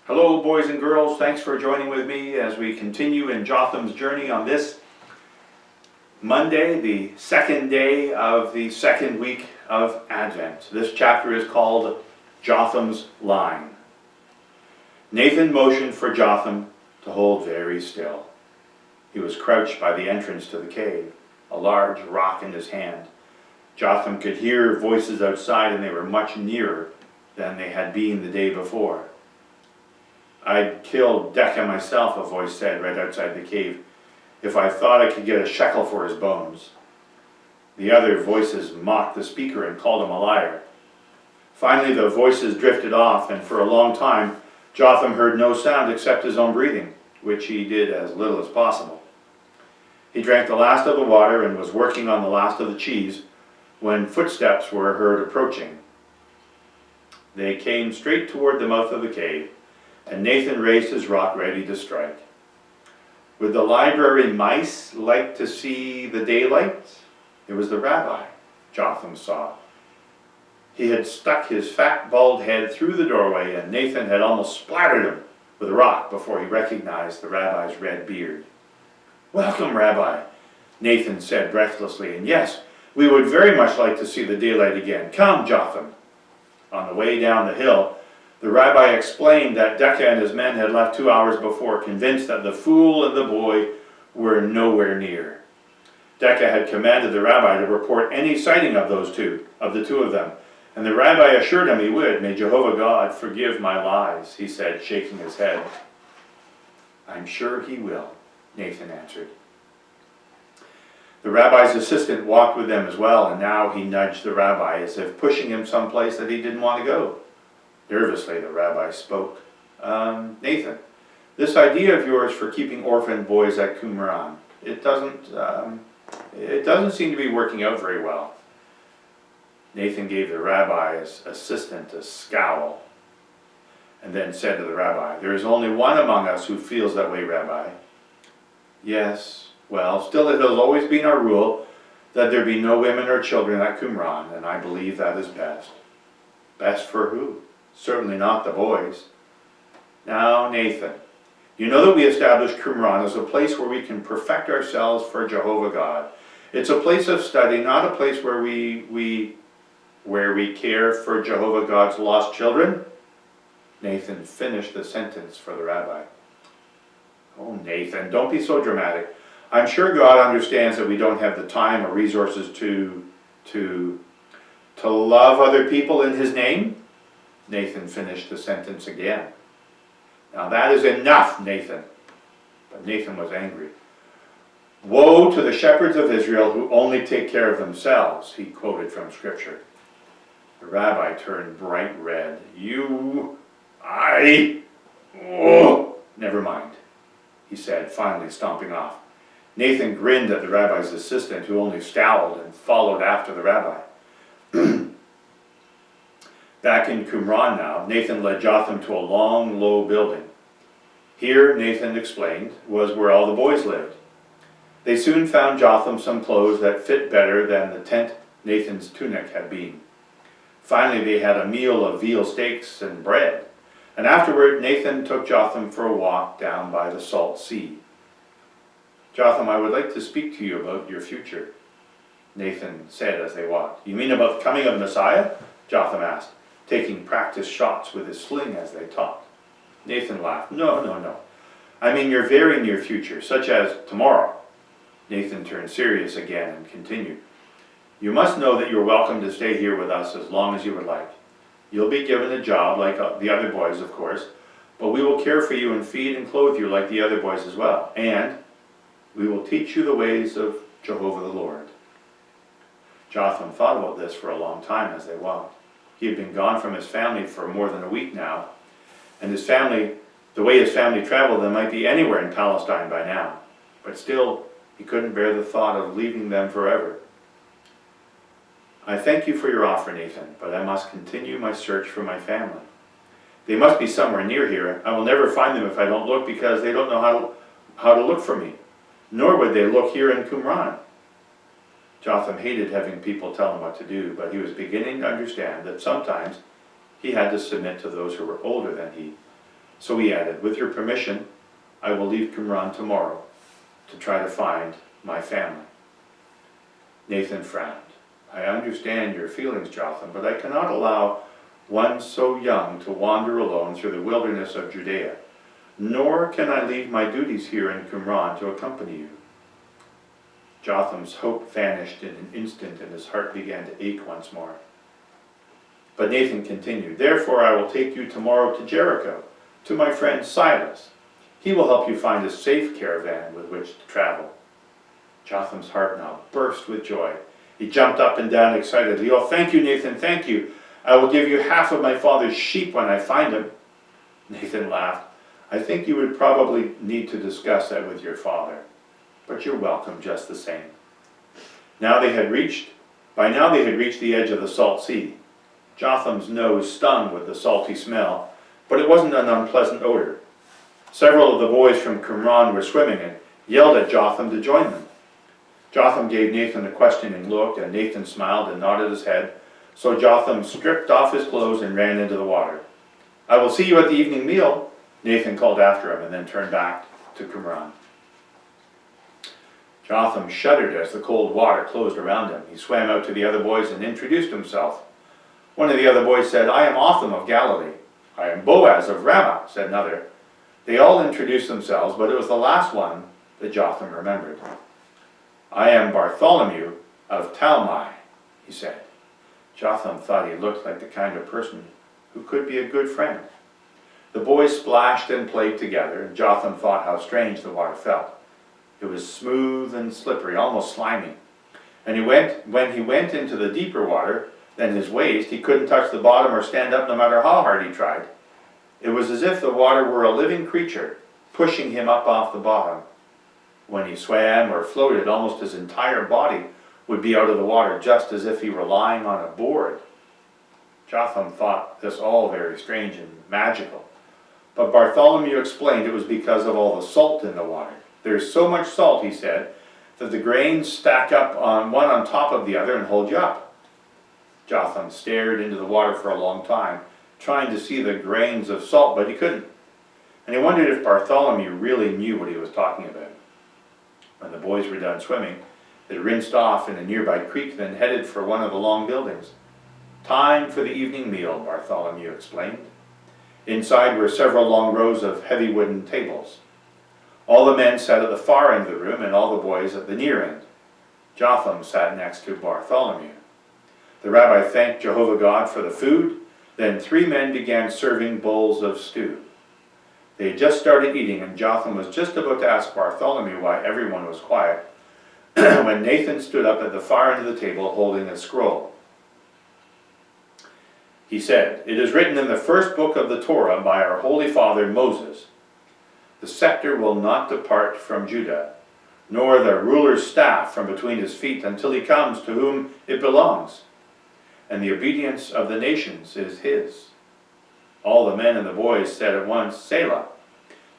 Hello, boys and girls. Thanks for joining with me as we continue in Jotham's journey on this Monday, the second day of the second week of Advent. This chapter is called Jotham's Line. Nathan motioned for Jotham to hold very still. He was crouched by the entrance to the cave, a large rock in his hand. Jotham could hear voices outside, and they were much nearer than they had been the day before. "I'd kill Decca myself," a voice said right outside the cave, "if I thought I could get a shekel for his bones." The other voices mocked the speaker and called him a liar. Finally the voices drifted off, and for a long time Jotham heard no sound except his own breathing, which he did as little as possible. He drank the last of the water and was working on the last of the cheese when footsteps were heard approaching. They came straight toward the mouth of the cave, and Nathan raised his rock ready to strike. Would the library mice like to see the daylight? It was the rabbi, Jotham saw. He had stuck his fat bald head through the doorway, and Nathan had almost splattered him with a rock before he recognized the rabbi's red beard. "Welcome, Rabbi," Nathan said breathlessly, "and yes, we would very much like to see the daylight again. Come, Jotham." On the way down the hill, the rabbi explained that Decca and his men had left 2 hours before, convinced that the fool and the boy were nowhere near. Decca had commanded the rabbi to report any sighting of the two of them, and the rabbi assured him he would. "May Jehovah God forgive my lies," he said, shaking his head. "I'm sure he will," Nathan answered. The rabbi's assistant walked with them as well, and now he nudged the rabbi as if pushing him someplace that he didn't want to go. Nervously, the rabbi spoke. "Nathan, this idea of yours for keeping orphan boys at Qumran, it doesn't seem to be working out very well." Nathan gave the rabbi's assistant a scowl and then said to the rabbi, "There is only one among us who feels that way, Rabbi." "Yes, well, still it has always been our rule that there be no women or children at Qumran, and I believe that is best." "Best for who? Certainly not the boys." "Now, Nathan, you know that we established Qumran as a place where we can perfect ourselves for Jehovah God. It's a place of study, not a place where we care for Jehovah God's lost children." Nathan finished the sentence for the rabbi. "Oh, Nathan, don't be so dramatic. I'm sure God understands that we don't have the time or resources to love other people in His name." Nathan finished the sentence again. "Now that is enough, Nathan." But Nathan was angry. "Woe to the shepherds of Israel who only take care of themselves," he quoted from Scripture. The rabbi turned bright red. "Never mind," he said, finally stomping off. Nathan grinned at the rabbi's assistant, who only scowled and followed after the rabbi. Back in Qumran now, Nathan led Jotham to a long, low building. Here, Nathan explained, was where all the boys lived. They soon found Jotham some clothes that fit better than the tent Nathan's tunic had been. Finally, they had a meal of veal steaks and bread, and afterward Nathan took Jotham for a walk down by the salt sea. "Jotham, I would like to speak to you about your future," Nathan said as they walked. "You mean about the coming of Messiah?" Jotham asked, taking practice shots with his sling as they talked. Nathan laughed. No. I mean your very near future, such as tomorrow." Nathan turned serious again and continued. "You must know that you're welcome to stay here with us as long as you would like. You'll be given a job like the other boys, of course, but we will care for you and feed and clothe you like the other boys as well. And we will teach you the ways of Jehovah the Lord." Jotham thought about this for a long time as they walked. He had been gone from his family for more than a week now, and the way his family traveled, they might be anywhere in Palestine by now. But still, he couldn't bear the thought of leaving them forever. "I thank you for your offer, Nathan, but I must continue my search for my family. They must be somewhere near here. I will never find them if I don't look, because they don't know how to look for me, nor would they look here in Qumran." Jotham hated having people tell him what to do, but he was beginning to understand that sometimes he had to submit to those who were older than he. So he added, with your permission, I will leave Qumran tomorrow to try to find my family. Nathan frowned. I understand your feelings, Jotham, but I cannot allow one so young to wander alone through the wilderness of Judea, nor can I leave my duties here in Qumran to accompany you. Jotham's hope vanished in an instant, and his heart began to ache once more. But Nathan continued, therefore I will take you tomorrow to Jericho, to my friend Silas. He will help you find a safe caravan with which to travel. Jotham's heart now burst with joy. He jumped up and down excitedly. Oh, thank you, Nathan, thank you. I will give you half of my father's sheep when I find him. Nathan laughed. I think you would probably need to discuss that with your father, but you're welcome just the same. By now they had reached the edge of the salt sea. Jotham's nose stung with the salty smell, but it wasn't an unpleasant odor. Several of the boys from Qumran were swimming and yelled at Jotham to join them. Jotham gave Nathan a questioning look, and Nathan smiled and nodded his head, so Jotham stripped off his clothes and ran into the water. I will see you at the evening meal, Nathan called after him, and then turned back to Qumran. Jotham shuddered as the cold water closed around him. He swam out to the other boys and introduced himself. One of the other boys said, I am Otham of Galilee. I am Boaz of Ramah, said another. They all introduced themselves, but it was the last one that Jotham remembered. I am Bartholomew of Talmai, he said. Jotham thought he looked like the kind of person who could be a good friend. The boys splashed and played together, and Jotham thought how strange the water felt. It was smooth and slippery, almost slimy. And when he went into the deeper water than his waist, he couldn't touch the bottom or stand up no matter how hard he tried. It was as if the water were a living creature, pushing him up off the bottom. When he swam or floated, almost his entire body would be out of the water, just as if he were lying on a board. Jotham thought this all very strange and magical. But Bartholomew explained it was because of all the salt in the water. There's so much salt, he said, that the grains stack up on one on top of the other and hold you up. Jotham stared into the water for a long time, trying to see the grains of salt, but he couldn't. And he wondered if Bartholomew really knew what he was talking about. When the boys were done swimming, they rinsed off in a nearby creek, then headed for one of the long buildings. Time for the evening meal, Bartholomew explained. Inside were several long rows of heavy wooden tables. All the men sat at the far end of the room, and all the boys at the near end. Jotham sat next to Bartholomew. The rabbi thanked Jehovah God for the food. Then 3 men began serving bowls of stew. They had just started eating, and Jotham was just about to ask Bartholomew why everyone was quiet, when Nathan stood up at the far end of the table holding a scroll. He said, It is written in the first book of the Torah by our holy father Moses, the scepter will not depart from Judah, nor the ruler's staff from between his feet until he comes to whom it belongs, and the obedience of the nations is his. All the men and the boys said at once, Selah.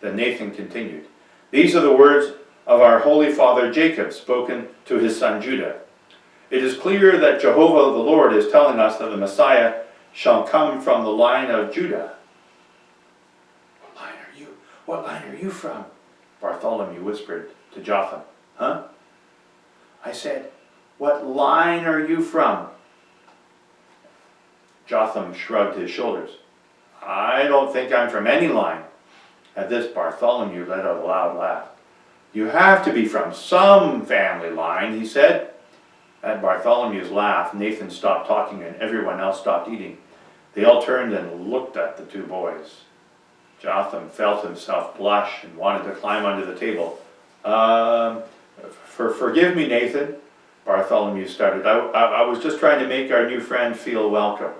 Then Nathan continued, These are the words of our holy father Jacob, spoken to his son Judah. It is clear that Jehovah the Lord is telling us that the Messiah shall come from the line of Judah. What line are you from? Bartholomew whispered to Jotham. Huh? I said, what line are you from? Jotham shrugged his shoulders. I don't think I'm from any line. At this, Bartholomew let out a loud laugh. You have to be from some family line, he said. At Bartholomew's laugh, Nathan stopped talking and everyone else stopped eating. They all turned and looked at the 2 boys. Jotham felt himself blush and wanted to climb under the table. Forgive me, Nathan, Bartholomew started. I was just trying to make our new friend feel welcome.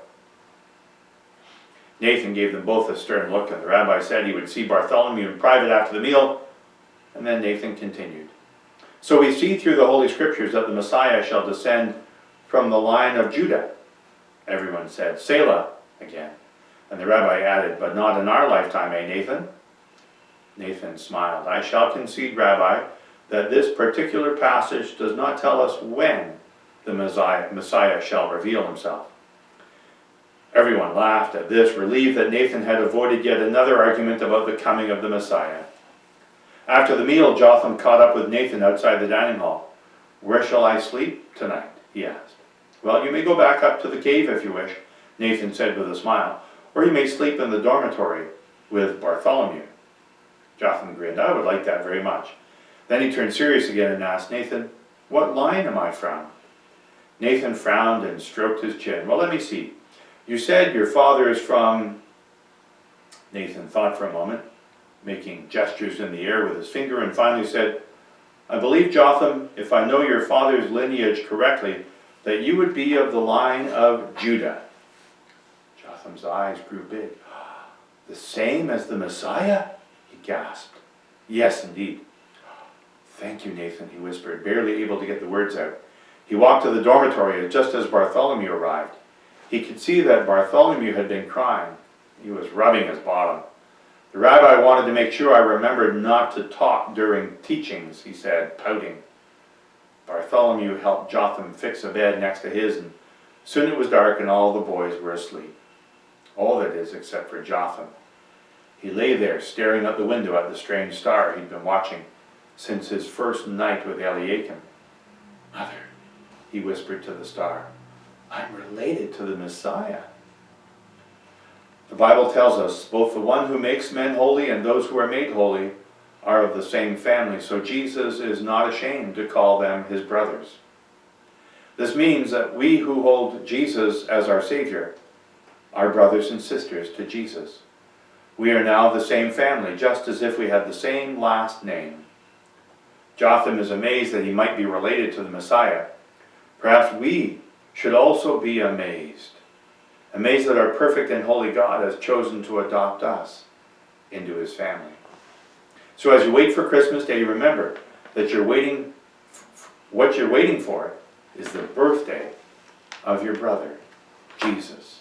Nathan gave them both a stern look, and the rabbi said he would see Bartholomew in private after the meal, and then Nathan continued. So we see through the Holy Scriptures that the Messiah shall descend from the line of Judah. Everyone said, Selah, again. And the rabbi added, but not in our lifetime, eh, Nathan? Nathan smiled. I shall concede, Rabbi, that this particular passage does not tell us when the Messiah shall reveal himself. Everyone laughed at this, relieved that Nathan had avoided yet another argument about the coming of the Messiah. After the meal, Jotham caught up with Nathan outside the dining hall. "Where shall I sleep tonight?" he asked. "Well, you may go back up to the cave if you wish," Nathan said with a smile, "or you may sleep in the dormitory with Bartholomew." Jotham grinned. "I would like that very much." Then he turned serious again and asked, "Nathan, what line am I from?" Nathan frowned and stroked his chin. "Well, let me see. You said your father is from..." Nathan thought for a moment, making gestures in the air with his finger, and finally said, "I believe, Jotham, if I know your father's lineage correctly, that you would be of the line of Judah." Jotham's eyes grew big. "The same as the Messiah?" he gasped. "Yes, indeed." "Thank you, Nathan," he whispered, barely able to get the words out. He walked to the dormitory just as Bartholomew arrived. He could see that Bartholomew had been crying. He was rubbing his bottom. "The rabbi wanted to make sure I remembered not to talk during teachings," he said, pouting. Bartholomew helped Jotham fix a bed next to his, and soon it was dark and all the boys were asleep. All that is, except for Jotham. He lay there staring out the window at the strange star he'd been watching since his first night with Eliakim. "Mother," he whispered to the star, "I'm related to the Messiah." The Bible tells us both the one who makes men holy and those who are made holy are of the same family, so Jesus is not ashamed to call them his brothers. This means that we who hold Jesus as our Savior are brothers and sisters to Jesus. We are now the same family, just as if we had the same last name. Jotham is amazed that he might be related to the Messiah. Perhaps we should also be amazed that our perfect and holy God has chosen to adopt us into his family. So as you wait for Christmas Day, remember that what you're waiting for is the birthday of your brother, Jesus.